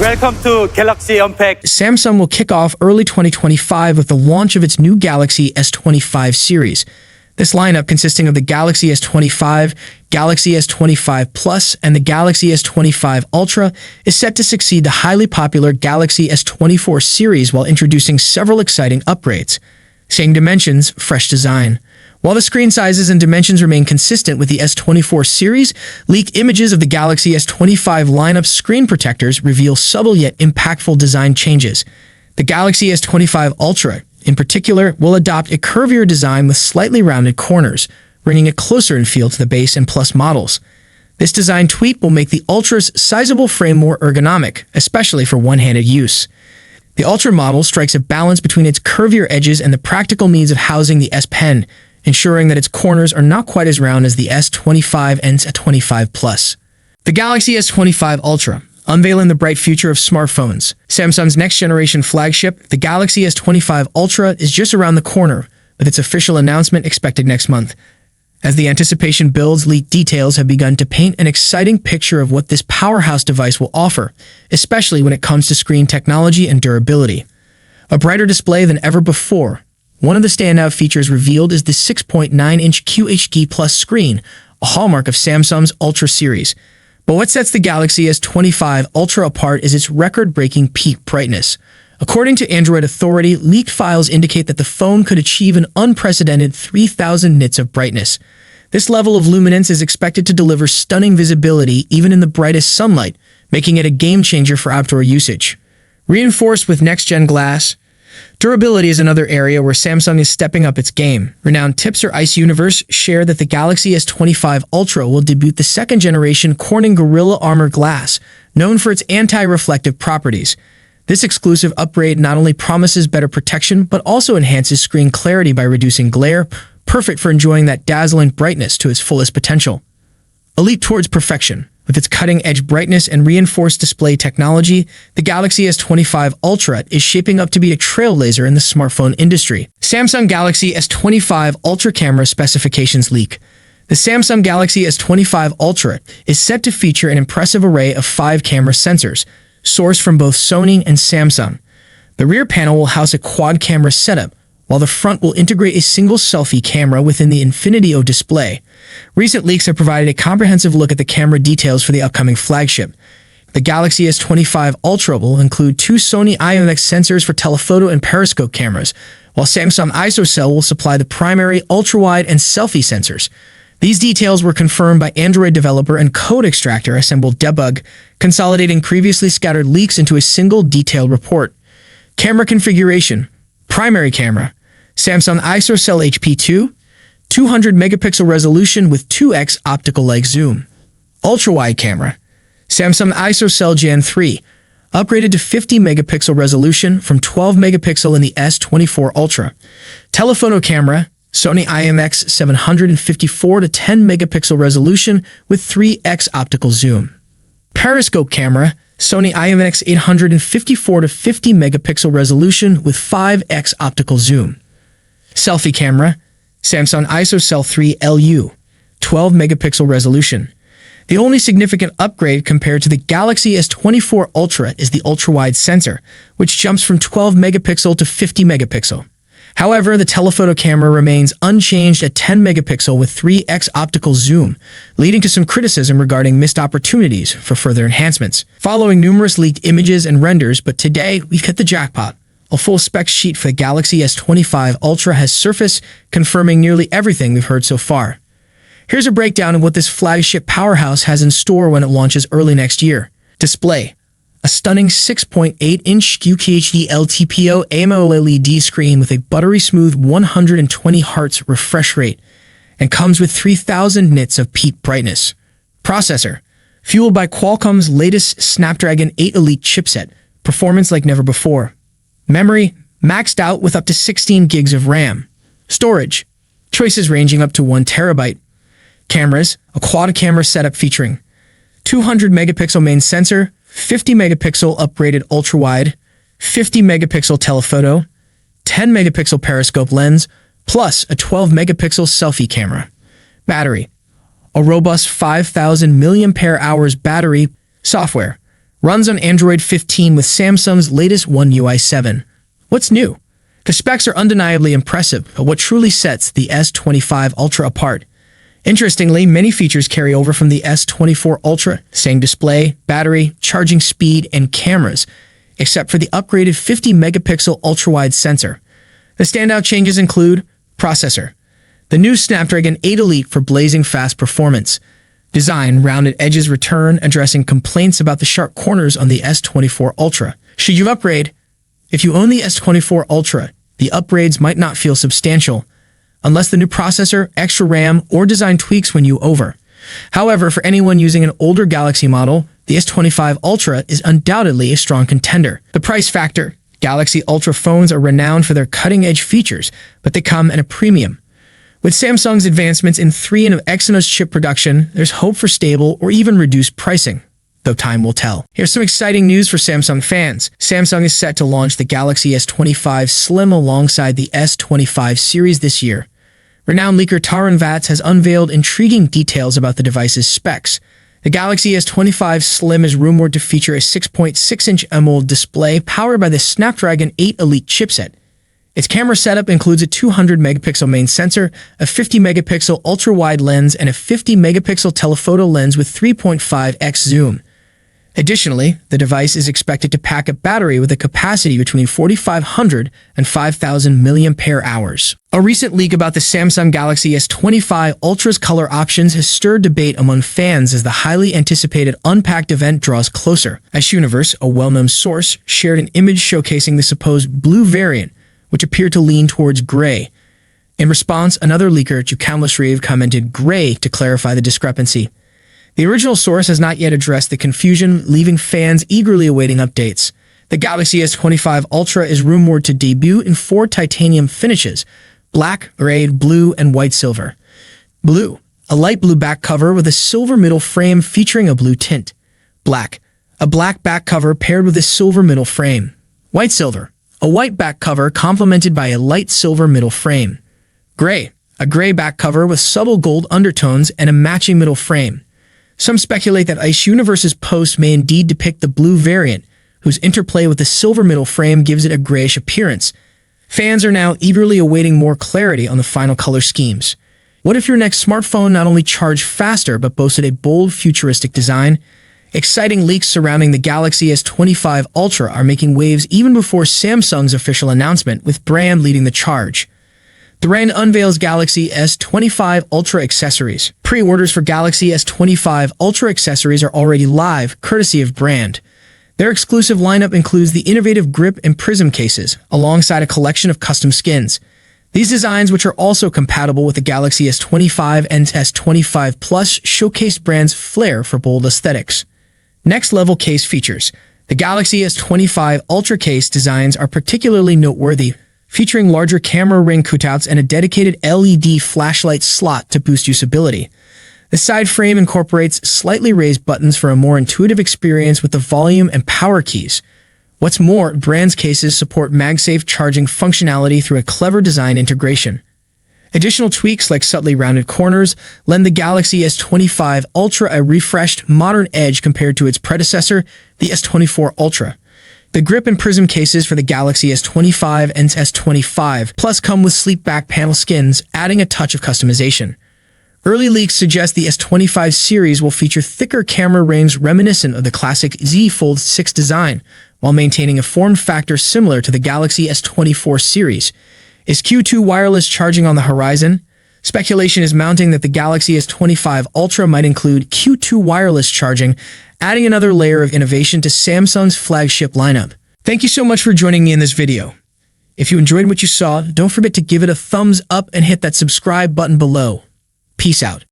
Welcome to Galaxy Unpacked. Samsung will kick off early 2025 with the launch of its new Galaxy S25 series. This lineup, consisting of the Galaxy S25, Galaxy S25 Plus, and the Galaxy S25 Ultra, is set to succeed the highly popular Galaxy S24 series while introducing several exciting upgrades. Same dimensions, fresh design. While the screen sizes and dimensions remain consistent with the S24 series, leaked images of the Galaxy S25 lineup screen protectors reveal subtle yet impactful design changes. The Galaxy S25 Ultra, in particular, will adopt a curvier design with slightly rounded corners, bringing it closer in feel to the base and Plus models. This design tweak will make the Ultra's sizable frame more ergonomic, especially for one-handed use. The Ultra model strikes a balance between its curvier edges and the practical needs of housing the S Pen, ensuring that its corners are not quite as round as the S25 and S25 Plus. The Galaxy S25 Ultra, unveiling the bright future of smartphones. Samsung's next-generation flagship, the Galaxy S25 Ultra, is just around the corner, with its official announcement expected next month. As the anticipation builds, leaked details have begun to paint an exciting picture of what this powerhouse device will offer, especially when it comes to screen technology and durability. A brighter display than ever before. One of the standout features revealed is the 6.9-inch QHD Plus screen, a hallmark of Samsung's Ultra series. But what sets the Galaxy S25 Ultra apart is its record-breaking peak brightness. According to Android Authority, leaked files indicate that the phone could achieve an unprecedented 3,000 nits of brightness. This level of luminance is expected to deliver stunning visibility even in the brightest sunlight, making it a game-changer for outdoor usage. Reinforced with next-gen glass, durability is another area where Samsung is stepping up its game. Renowned tipster Ice Universe shared that the Galaxy S25 Ultra will debut the second-generation Corning Gorilla Armor glass, known for its anti-reflective properties. This exclusive upgrade not only promises better protection, but also enhances screen clarity by reducing glare, perfect for enjoying that dazzling brightness to its fullest potential. A leap towards perfection. With its cutting-edge brightness and reinforced display technology, the Galaxy S25 Ultra is shaping up to be a trailblazer in the smartphone industry. Samsung Galaxy S25 Ultra camera specifications leak. The Samsung Galaxy S25 Ultra is set to feature an impressive array of 5 camera sensors, sourced from both Sony and Samsung. The rear panel will house a quad-camera setup, while the front will integrate a single selfie camera within the Infinity O display. Recent leaks have provided a comprehensive look at the camera details for the upcoming flagship. The Galaxy S25 Ultra will include 2 Sony IMX sensors for telephoto and periscope cameras, while Samsung ISOCELL will supply the primary, ultra-wide, and selfie sensors. These details were confirmed by Android developer and code extractor Assembled Debug, consolidating previously scattered leaks into a single detailed report. Camera configuration. Primary camera. Samsung ISOCELL HP2, 200 megapixel resolution with 2x optical like zoom. Ultra-wide camera. Samsung ISOCELL Gen 3, upgraded to 50 megapixel resolution from 12 megapixel in the S24 Ultra. Telephoto camera. Sony IMX 754 to 10 megapixel resolution with 3x optical zoom. Periscope camera. Sony IMX 854 to 50 megapixel resolution with 5x optical zoom. Selfie camera. Samsung ISOCELL 3 LU, 12 megapixel resolution. The only significant upgrade compared to the Galaxy S24 Ultra is the ultra-wide sensor, which jumps from 12 megapixel to 50 megapixel. However, the telephoto camera remains unchanged at 10 megapixel with 3x optical zoom, leading to some criticism regarding missed opportunities for further enhancements. Following numerous leaked images and renders, but today we've hit the jackpot. A full spec sheet for the Galaxy S25 Ultra has surfaced, confirming nearly everything we've heard so far. Here's a breakdown of what this flagship powerhouse has in store when it launches early next year. Display. A stunning 6.8-inch QHD LTPO AMOLED screen with a buttery smooth 120 Hz refresh rate and comes with 3,000 nits of peak brightness. Processor. Fueled by Qualcomm's latest Snapdragon 8 Elite chipset, performance like never before. Memory. Maxed out with up to 16 gigs of RAM. Storage. Choices ranging up to 1 terabyte. Cameras. A quad camera setup featuring 200 megapixel main sensor, 50 megapixel upgraded ultra-wide, 50 megapixel telephoto, 10 megapixel periscope lens, plus a 12 megapixel selfie camera. Battery. A robust 5,000 mAh battery. Software. runs on Android 15 with Samsung's latest One UI 7. What's new? The specs are undeniably impressive, but what truly sets the S25 Ultra apart? Interestingly, many features carry over from the S24 Ultra, same display, battery, charging speed, and cameras, except for the upgraded 50-megapixel ultra-wide sensor. The standout changes include processor. The new Snapdragon 8 Elite for blazing fast performance. Design, rounded edges return, addressing complaints about the sharp corners on the S24 Ultra. Should you upgrade? If you own the S24 Ultra, the upgrades might not feel substantial, unless the new processor, extra RAM, or design tweaks win you over. However, for anyone using an older Galaxy model, the S25 Ultra is undoubtedly a strong contender. The price factor. Galaxy Ultra phones are renowned for their cutting-edge features, but they come at a premium. With Samsung's advancements in 3 and Exynos chip production, there's hope for stable or even reduced pricing, though time will tell. Here's some exciting news for Samsung fans. Samsung is set to launch the Galaxy S25 Slim alongside the S25 series this year. Renowned leaker Taran Vats has unveiled intriguing details about the device's specs. The Galaxy S25 Slim is rumored to feature a 6.6-inch AMOLED display powered by the Snapdragon 8 Elite chipset. Its camera setup includes a 200-megapixel main sensor, a 50-megapixel ultra-wide lens, and a 50-megapixel telephoto lens with 3.5x zoom. Additionally, the device is expected to pack a battery with a capacity between 4,500 and 5,000 mAh. A recent leak about the Samsung Galaxy S25 Ultra's color options has stirred debate among fans as the highly anticipated Unpacked event draws closer. Universe, a well-known source, shared an image showcasing the supposed blue variant, which appeared to lean towards gray. In response, another leaker, Jukamlasriv, commented gray to clarify the discrepancy. The original source has not yet addressed the confusion, leaving fans eagerly awaiting updates. The Galaxy S25 Ultra is rumored to debut in 4 titanium finishes: black, gray, blue, and white silver. Blue, a light blue back cover with a silver middle frame featuring a blue tint. Black, a black back cover paired with a silver middle frame. White silver, a white back cover complemented by a light silver middle frame. Gray, a gray back cover with subtle gold undertones and a matching middle frame. Some speculate that Universe's post may indeed depict the blue variant, whose interplay with the silver middle frame gives it a grayish appearance. Fans are now eagerly awaiting more clarity on the final color schemes. What if your next smartphone not only charged faster but boasted a bold, futuristic design? Exciting leaks surrounding the Galaxy S25 Ultra are making waves even before Samsung's official announcement, with brand leading the charge. The brand unveils Galaxy S25 Ultra accessories. Pre-orders for Galaxy S25 Ultra accessories are already live, courtesy of brand. Their exclusive lineup includes the innovative grip and prism cases, alongside a collection of custom skins. These designs, which are also compatible with the Galaxy S25 and S25 Plus, showcase brand's flair for bold aesthetics. Next-level case features. The Galaxy S25 Ultra case designs are particularly noteworthy, featuring larger camera ring cutouts and a dedicated LED flashlight slot to boost usability. The side frame incorporates slightly raised buttons for a more intuitive experience with the volume and power keys. What's more, brand's cases support MagSafe charging functionality through a clever design integration. Additional tweaks like subtly rounded corners lend the Galaxy S25 Ultra a refreshed, modern edge compared to its predecessor, the S24 Ultra. The grip and prism cases for the Galaxy S25 and S25 Plus come with sleek back panel skins, adding a touch of customization. Early leaks suggest the S25 series will feature thicker camera rings reminiscent of the classic Z Fold 6 design, while maintaining a form factor similar to the Galaxy S24 series. Is Q2 wireless charging on the horizon? Speculation is mounting that the Galaxy S25 Ultra might include Q2 wireless charging, adding another layer of innovation to Samsung's flagship lineup. Thank you so much for joining me in this video. If you enjoyed what you saw, don't forget to give it a thumbs up and hit that subscribe button below. Peace out.